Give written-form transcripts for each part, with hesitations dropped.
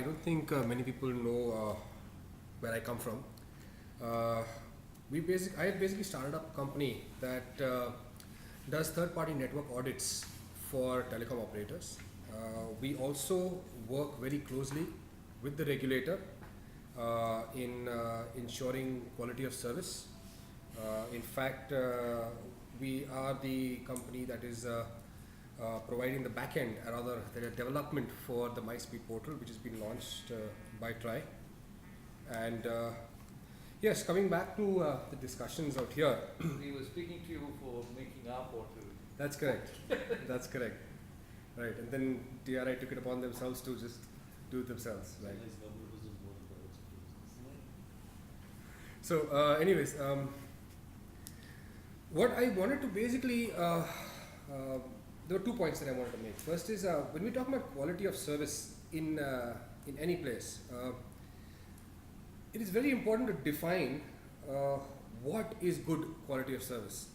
don't think many people know where I come from. I have basically started up a company that does third-party network audits for telecom operators. We also work very closely with the regulator in ensuring quality of service. In fact, we are the company that is providing the back end, or rather the development for the MySpeed portal, which has been launched by TRAI. And yes, coming back to the discussions out here. We were speaking to you for making our portal. That's correct. That's correct. Right, and then TRAI took it upon themselves to just do it themselves. Right. So, anyways, what I wanted to basically, there were 2 points that I wanted to make. First is when we talk about quality of service in any place, it is very important to define what is good quality of service,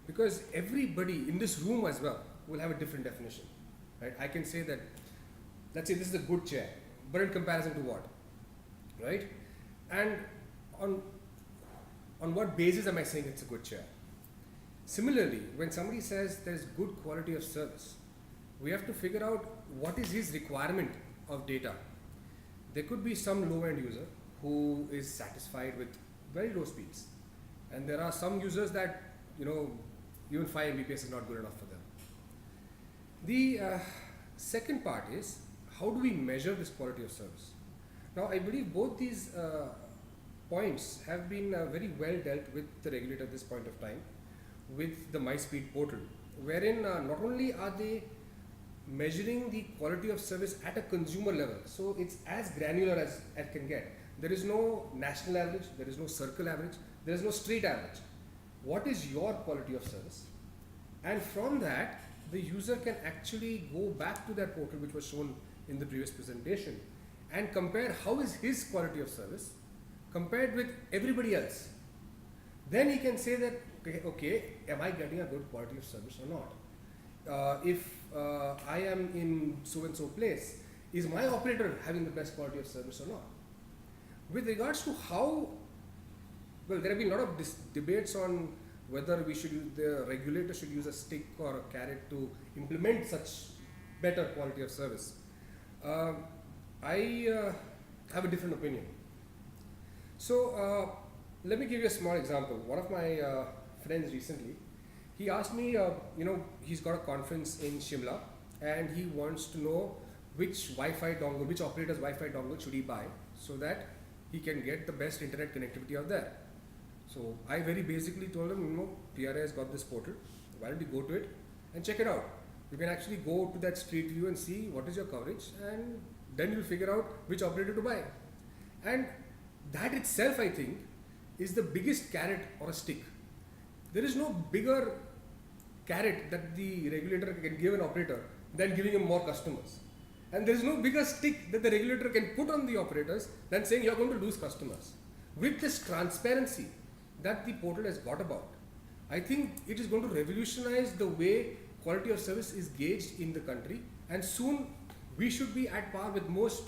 because everybody in this room as well will have a different definition. Right? I can say that, let's say this is a good chair, but in comparison to what? Right? And on what basis am I saying it's a good chair? Similarly, when somebody says there's good quality of service, we have to figure out what is his requirement of data. There could be some low-end user who is satisfied with very low speeds, and there are some users that, you know, even 5 Mbps is not good enough for them. The second part is, how do we measure this quality of service? Now, I believe both these points have been very well dealt with the regulator at this point of time with the MySpeed portal, wherein not only are they measuring the quality of service at a consumer level, so it's as granular as it can get. There is no national average, there is no circle average, there is no street average. What is your quality of service? And from that, the user can actually go back to that portal which was shown in the previous presentation and compare how is his quality of service compared with everybody else. Then he can say that, okay, am I getting a good quality of service or not? If I am in so-and-so place, is my operator having the best quality of service or not? With regards to how, well, there have been a lot of debates on whether the regulator should use a stick or a carrot to implement such better quality of service. I have a different opinion. So let me give you a small example. One of my friends recently, he asked me, you know, he's got a conference in Shimla and he wants to know which Wi-Fi dongle, which operator's Wi-Fi dongle should he buy so that he can get the best internet connectivity out there. So I very basically told him, you know, TRAI has got this portal, why don't you go to it and check it out. You can actually go to that street view and see what is your coverage, and then you'll figure out which operator to buy. And that itself, I think, is the biggest carrot or a stick. There is no bigger carrot that the regulator can give an operator than giving him more customers. And there is no bigger stick that the regulator can put on the operators than saying you're going to lose customers. With this transparency that the portal has got about, I think it is going to revolutionize the way quality of service is gauged in the country, and soon we should be at par with most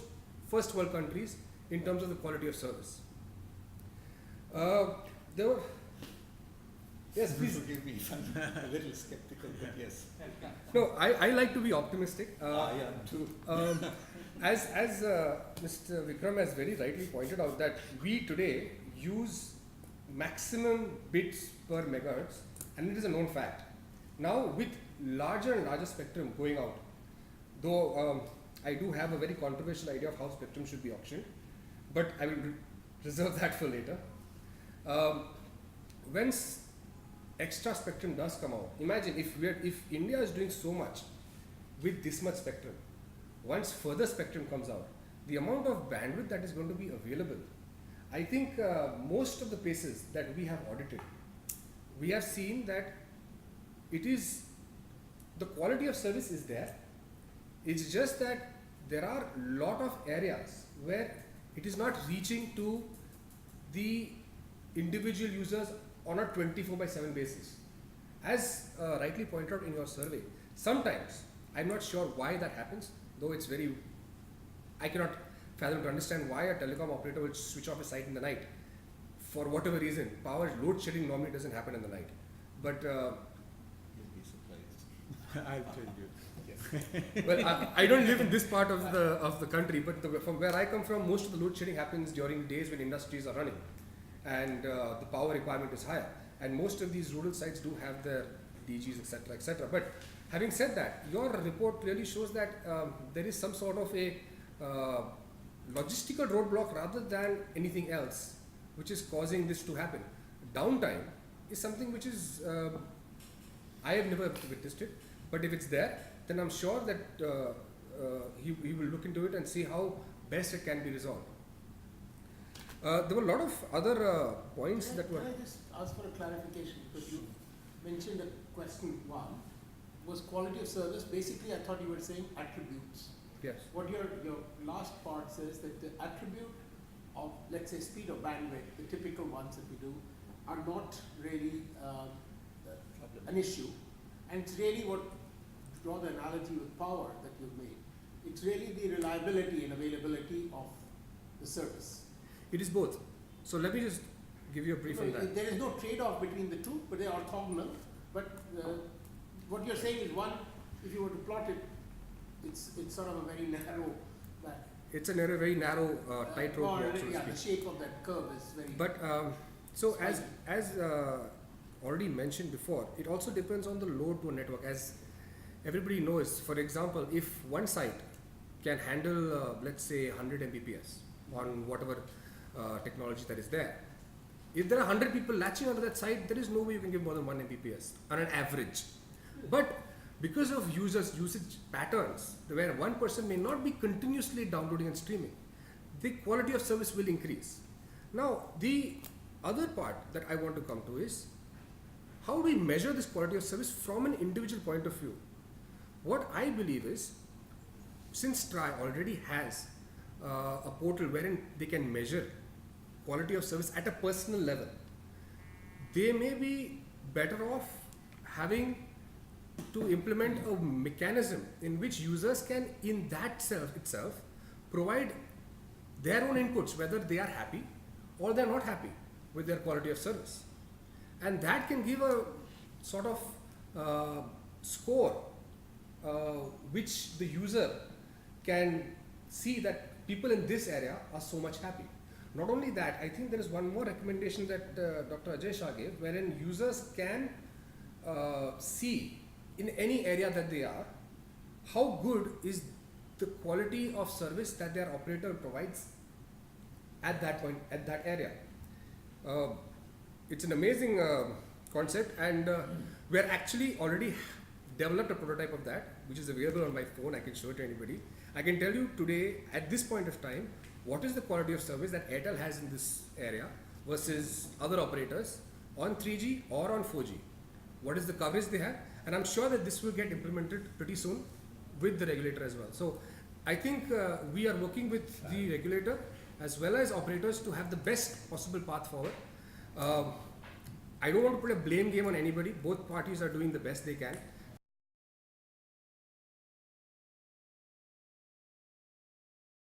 first world countries in terms of the quality of service. There were, yes, please. Forgive me if I'm a little skeptical, but yes. No, I like to be optimistic. Yeah, true. As Mr. Vikram has very rightly pointed out, that we today use maximum bits per megahertz, and it is a known fact. Now, with larger and larger spectrum going out, though I do have a very controversial idea of how spectrum should be auctioned, but I will reserve that for later. When extra spectrum does come out, imagine if India is doing so much with this much spectrum, once further spectrum comes out, the amount of bandwidth that is going to be available, I think most of the places that we have audited, we have seen that it is, the quality of service is there. It's just that there are a lot of areas where it is not reaching to the individual users on a 24/7 basis. As rightly pointed out in your survey, sometimes, I'm not sure why that happens, though it's very, I cannot fathom to understand why a telecom operator will switch off a site in the night for whatever reason. Power load shedding normally doesn't happen in the night, but You'll be surprised. I'll tell you. Yes. well, I don't live in this part of the country, but from where I come from, most of the load shedding happens during days when industries are running, and the power requirement is higher. And most of these rural sites do have their DGs, etc., etc. But having said that, your report really shows that there is some sort of a logistical roadblock rather than anything else, which is causing this to happen. Downtime is something which is I have never witnessed it, but if it's there, then I'm sure that he will look into it and see how best it can be resolved. There were a lot of other points that were. Can I just ask for a clarification? Because you mentioned a question one was quality of service. Basically, I thought you were saying attributes. Yes. What your last part says that the attribute of, let's say, speed or bandwidth, the typical ones that we do, are not really an issue. And it's really what, to draw the analogy with power that you've made, it's really the reliability and availability of the service. It is both. So let me just give you a brief on that. There is no trade-off between the two, but they are orthogonal. But what you're saying is one, if you were to plot it, it's sort of a very narrow. It's a very narrow tightrope walk, so to yeah, speak. the shape of that curve is very. But so as already mentioned before, it also depends on the load to a network. As everybody knows, for example, if one site can handle let's say 100 Mbps on whatever technology that is there, if there are 100 people latching onto that site, there is no way you can give more than 1 Mbps on an average. But because of usage patterns, where one person may not be continuously downloading and streaming, the quality of service will increase. Now, the other part that I want to come to is, how do we measure this quality of service from an individual point of view? What I believe is, since TRAI already has a portal wherein they can measure quality of service at a personal level, they may be better off having to implement a mechanism in which users can, in that itself, provide their own inputs, whether they are happy or they are not happy with their quality of service. And that can give a sort of score which the user can see that people in this area are so much happy. Not only that, I think there is one more recommendation that Dr. Ajay Shah gave, wherein users can see in any area that they are, how good is the quality of service that their operator provides at that point, at that area. It's an amazing concept, and we're actually already developed a prototype of that, which is available on my phone. I can show it to anybody. I can tell you today, at this point of time, what is the quality of service that Airtel has in this area versus other operators on 3G or on 4G. What is the coverage they have? And I'm sure that this will get implemented pretty soon with the regulator as well. So I think we are working with the regulator as well as operators to have the best possible path forward. I don't want to put a blame game on anybody. Both parties are doing the best they can.